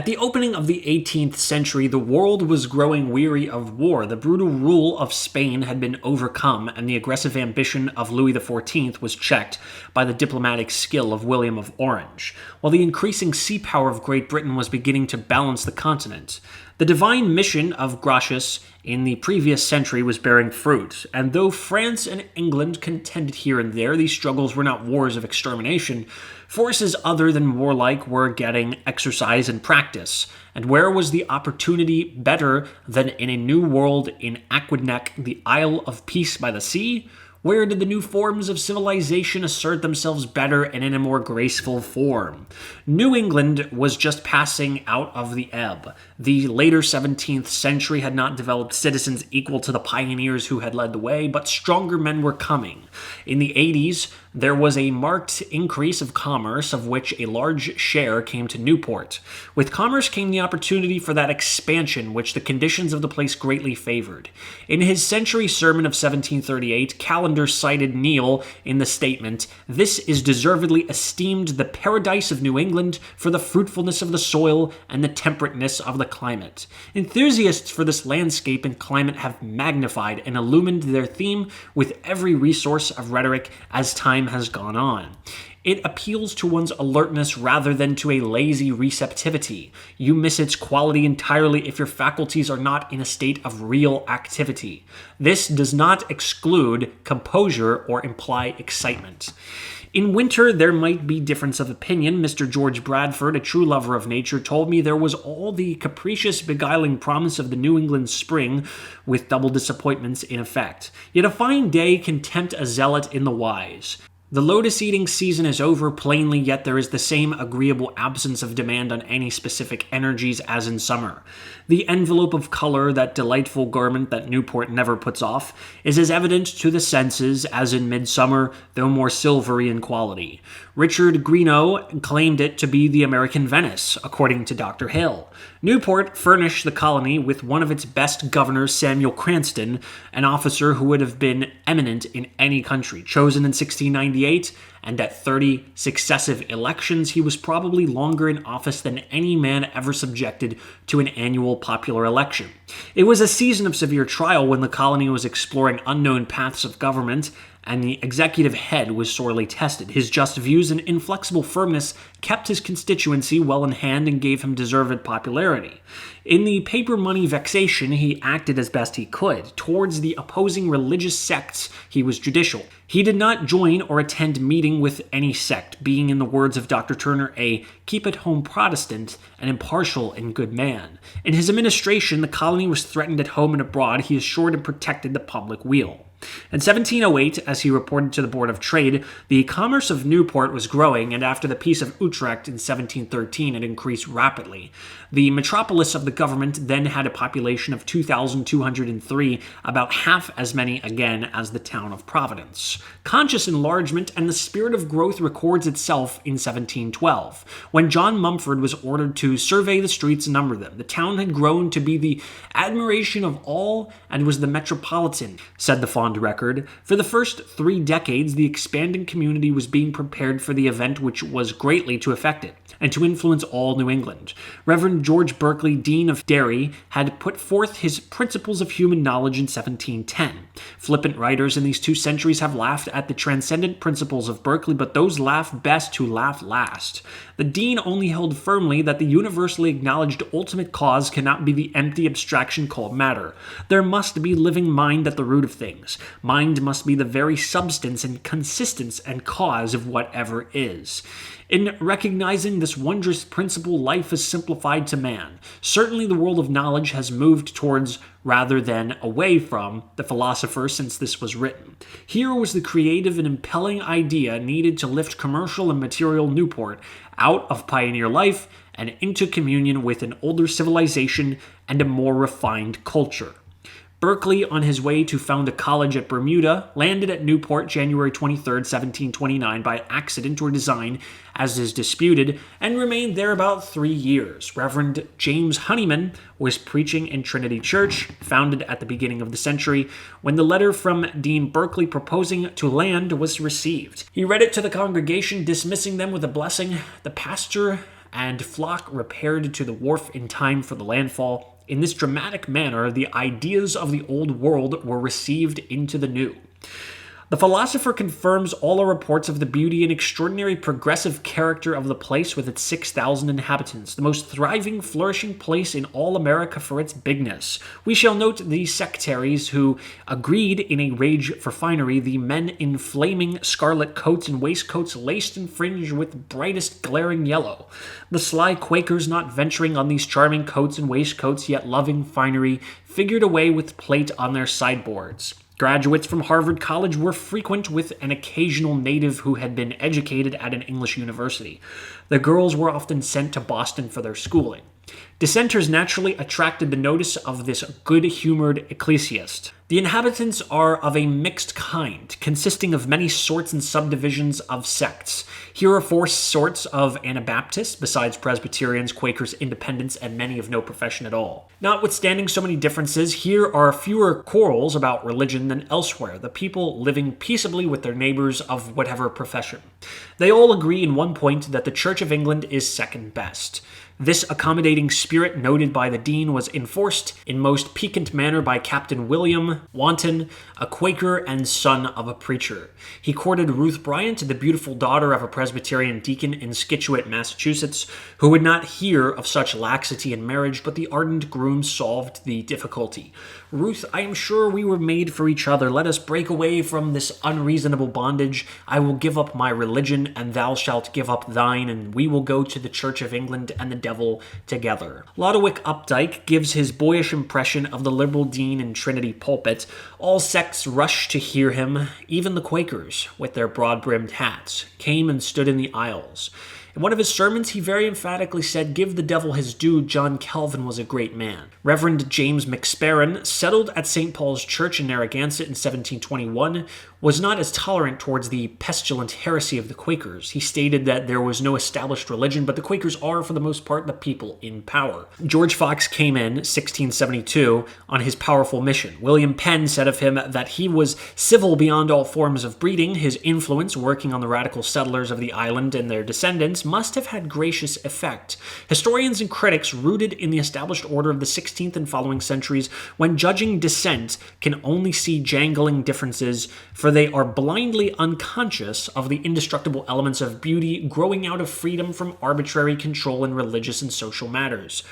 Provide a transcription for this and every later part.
the opening of the 18th century, the world was growing weary of war. The brutal rule of Spain had been overcome, and the aggressive ambition of Louis XIV was checked by the diplomatic skill of William of Orange, while the increasing sea power of Great Britain was beginning to balance the continent. The divine mission of Gratius in the previous century was bearing fruit, and though France and England contended here and there, these struggles were not wars of extermination. Forces other than warlike were getting exercise and practice, and where was the opportunity better than in a new world in Aquidneck, the Isle of Peace by the Sea? Where did the new forms of civilization assert themselves better and in a more graceful form? New England was just passing out of the ebb. The later 17th century had not developed citizens equal to the pioneers who had led the way, but stronger men were coming. In the 80s, there was a marked increase of commerce, of which a large share came to Newport. With commerce came the opportunity for that expansion which the conditions of the place greatly favored. In his century sermon of 1738, Callender cited Neal in the statement, "This is deservedly esteemed the paradise of New England for the fruitfulness of the soil and the temperateness of the climate." Enthusiasts for this landscape and climate have magnified and illumined their theme with every resource of rhetoric as time has gone on. It appeals to one's alertness rather than to a lazy receptivity. You miss its quality entirely if your faculties are not in a state of real activity. This does not exclude composure or imply excitement. In winter, there might be difference of opinion. Mr. George Bradford, a true lover of nature, told me there was all the capricious, beguiling promise of the New England spring, with double disappointments in effect. Yet a fine day can tempt a zealot in the wise. The lotus-eating season is over plainly, yet there is the same agreeable absence of demand on any specific energies as in summer. The envelope of color, that delightful garment that Newport never puts off, is as evident to the senses as in midsummer, though more silvery in quality. Richard Greenough claimed it to be the American Venice, according to Dr. Hill. Newport furnished the colony with one of its best governors, Samuel Cranston, an officer who would have been eminent in any country. Chosen in 1698, and at 30 successive elections, he was probably longer in office than any man ever subjected to an annual popular election. It was a season of severe trial when the colony was exploring unknown paths of government, and the executive head was sorely tested. His just views and inflexible firmness kept his constituency well in hand and gave him deserved popularity. In the paper money vexation, he acted as best he could. Towards the opposing religious sects, he was judicial. He did not join or attend meeting with any sect, being, in the words of Dr. Turner, a keep-at-home Protestant, an impartial and good man. In his administration, the colony was threatened at home and abroad. He assured and protected the public weal. In 1708, as he reported to the Board of Trade, the commerce of Newport was growing, and after the Peace of Utrecht in 1713, it increased rapidly. The metropolis of the government then had a population of 2,203, about half as many again as the town of Providence. Conscious enlargement and the spirit of growth records itself in 1712, when John Mumford was ordered to survey the streets and number them. The town had grown to be the admiration of all and was the metropolitan, said the fond record. For the first 3 decades, the expanding community was being prepared for the event which was greatly to affect it, and to influence all New England. Reverend George Berkeley, Dean of Derry, had put forth his Principles of Human Knowledge in 1710. Flippant writers in these 2 centuries have laughed at the transcendent principles of Berkeley, but those laugh best who laugh last. The Dean only held firmly that the universally acknowledged ultimate cause cannot be the empty abstraction called matter. There must be living mind at the root of things. Mind must be the very substance and consistence and cause of whatever is. In recognizing this wondrous principle, life is simplified to man. Certainly the world of knowledge has moved towards, rather than away from, the philosopher since this was written. Here was the creative and impelling idea needed to lift commercial and material Newport out of pioneer life and into communion with an older civilization and a more refined culture. Berkeley, on his way to found a college at Bermuda, landed at Newport January 23, 1729, by accident or design, as is disputed, and remained there about 3 years. Reverend James Honeyman was preaching in Trinity Church, founded at the beginning of the century, when the letter from Dean Berkeley proposing to land was received. He read it to the congregation, dismissing them with a blessing. The pastor and flock repaired to the wharf in time for the landfall. In this dramatic manner, the ideas of the old world were received into the new. The philosopher confirms all our reports of the beauty and extraordinary progressive character of the place with its 6,000 inhabitants, the most thriving, flourishing place in all America for its bigness. We shall note the sectaries who agreed in a rage for finery, the men in flaming scarlet coats and waistcoats laced and fringed with brightest glaring yellow. The sly Quakers not venturing on these charming coats and waistcoats, yet loving finery, figured away with plate on their sideboards. Graduates from Harvard College were frequent, with an occasional native who had been educated at an English university. The girls were often sent to Boston for their schooling. Dissenters naturally attracted the notice of this good-humored ecclesiast. The inhabitants are of a mixed kind, consisting of many sorts and subdivisions of sects. Here are 4 sorts of Anabaptists, besides Presbyterians, Quakers, Independents, and many of no profession at all. Notwithstanding so many differences, here are fewer quarrels about religion than elsewhere, the people living peaceably with their neighbors of whatever profession. They all agree in one point that the Church of England is second best. This accommodating spirit, noted by the Dean, was enforced in most piquant manner by Captain William Wanton, a Quaker and son of a preacher. He courted Ruth Bryant, the beautiful daughter of a Presbyterian deacon in Scituate, Massachusetts, who would not hear of such laxity in marriage, but the ardent groom solved the difficulty. Ruth, I am sure we were made for each other. Let us break away from this unreasonable bondage. I will give up my religion, and thou shalt give up thine, and we will go to the Church of England and the devil together. Lodowick Updike gives his boyish impression of the liberal dean in Trinity pulpit. All sects rushed to hear him. Even the Quakers, with their broad-brimmed hats, came and stood in the aisles. In one of his sermons, he very emphatically said, "Give the devil his due, John Calvin was a great man." Reverend James McSparran, settled at St. Paul's Church in Narragansett in 1721, was not as tolerant towards the pestilent heresy of the Quakers. He stated that there was no established religion, but the Quakers are, for the most part, the people in power. George Fox came in 1672 on his powerful mission. William Penn said of him that he was civil beyond all forms of breeding. His influence, working on the radical settlers of the island and their descendants, must have had gracious effect. Historians and critics rooted in the established order of the 16th and following centuries, when judging dissent, can only see jangling differences, for they are blindly unconscious of the indestructible elements of beauty growing out of freedom from arbitrary control in religious and social matters.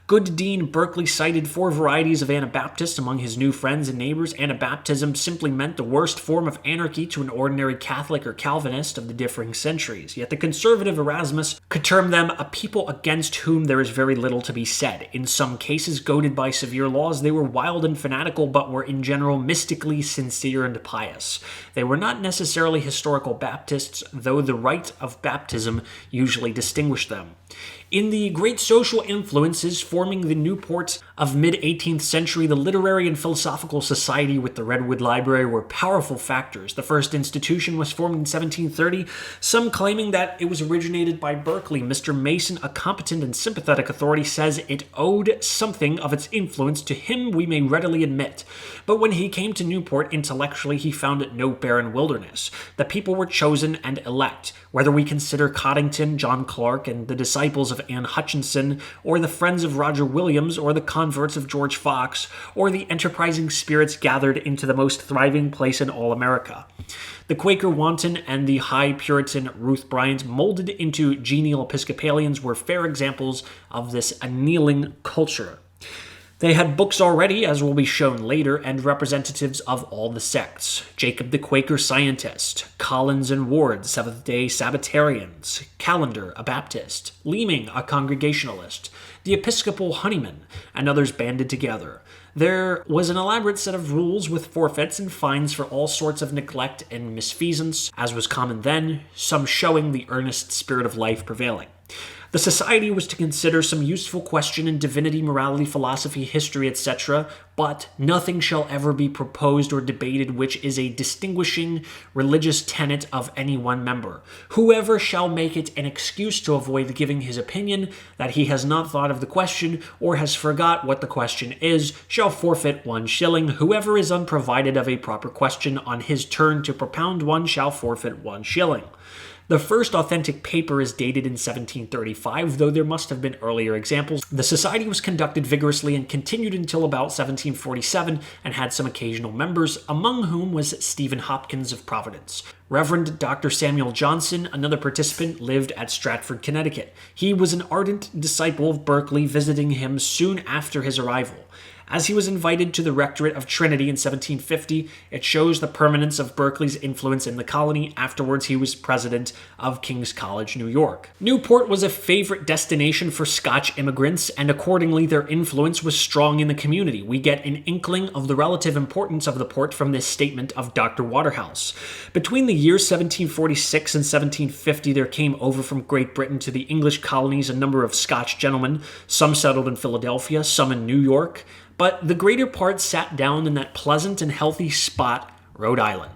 Good Dean Berkeley cited 4 varieties of Anabaptists among his new friends and neighbors. Anabaptism simply meant the worst form of anarchy to an ordinary Catholic or Calvinist of the differing centuries. Yet the conservative Erasmus could term them a people against whom there is very little to be said. In some cases, goaded by severe laws, they were wild and fanatical, but were in general mystically sincere and pious. They were not necessarily historical Baptists, though the rite of baptism usually distinguished them. In the great social influences forming the Newport of mid-18th century, the Literary and Philosophical Society with the Redwood Library were powerful factors. The first institution was formed in 1730, some claiming that it was originated by Berkeley. Mr. Mason, a competent and sympathetic authority, says it owed something of its influence to him, we may readily admit. But when he came to Newport intellectually, he found it no barren wilderness. The people were chosen and elect. Whether we consider Coddington, John Clark, and the disciples of Anne Hutchinson, or the friends of Roger Williams, or the converts of George Fox, or the enterprising spirits gathered into the most thriving place in all America. The Quaker Wanton and the high Puritan Ruth Bryant, molded into genial Episcopalians, were fair examples of this annealing culture. They had books already, as will be shown later, and representatives of all the sects. Jacob the Quaker Scientist, Collins and Ward, Seventh-day Sabbatarians, Callender, a Baptist, Leeming, a Congregationalist, the Episcopal Honeyman, and others banded together. There was an elaborate set of rules with forfeits and fines for all sorts of neglect and misfeasance, as was common then, some showing the earnest spirit of life prevailing. The society was to consider some useful question in divinity, morality, philosophy, history, etc., but nothing shall ever be proposed or debated which is a distinguishing religious tenet of any one member. Whoever shall make it an excuse to avoid giving his opinion that he has not thought of the question or has forgot what the question is, shall forfeit 1 shilling. Whoever is unprovided of a proper question on his turn to propound one shall forfeit 1 shilling. The first authentic paper is dated in 1735, though there must have been earlier examples. The society was conducted vigorously and continued until about 1747 and had some occasional members, among whom was Stephen Hopkins of Providence. Reverend Dr. Samuel Johnson, another participant, lived at Stratford, Connecticut. He was an ardent disciple of Berkeley, visiting him soon after his arrival. As he was invited to the rectorate of Trinity in 1750, it shows the permanence of Berkeley's influence in the colony. Afterwards, he was president of King's College, New York. Newport was a favorite destination for Scotch immigrants, and accordingly, their influence was strong in the community. We get an inkling of the relative importance of the port from this statement of Dr. Waterhouse. Between the years 1746 and 1750, there came over from Great Britain to the English colonies a number of Scotch gentlemen. Some settled in Philadelphia, some in New York, but the greater part sat down in that pleasant and healthy spot, Rhode Island.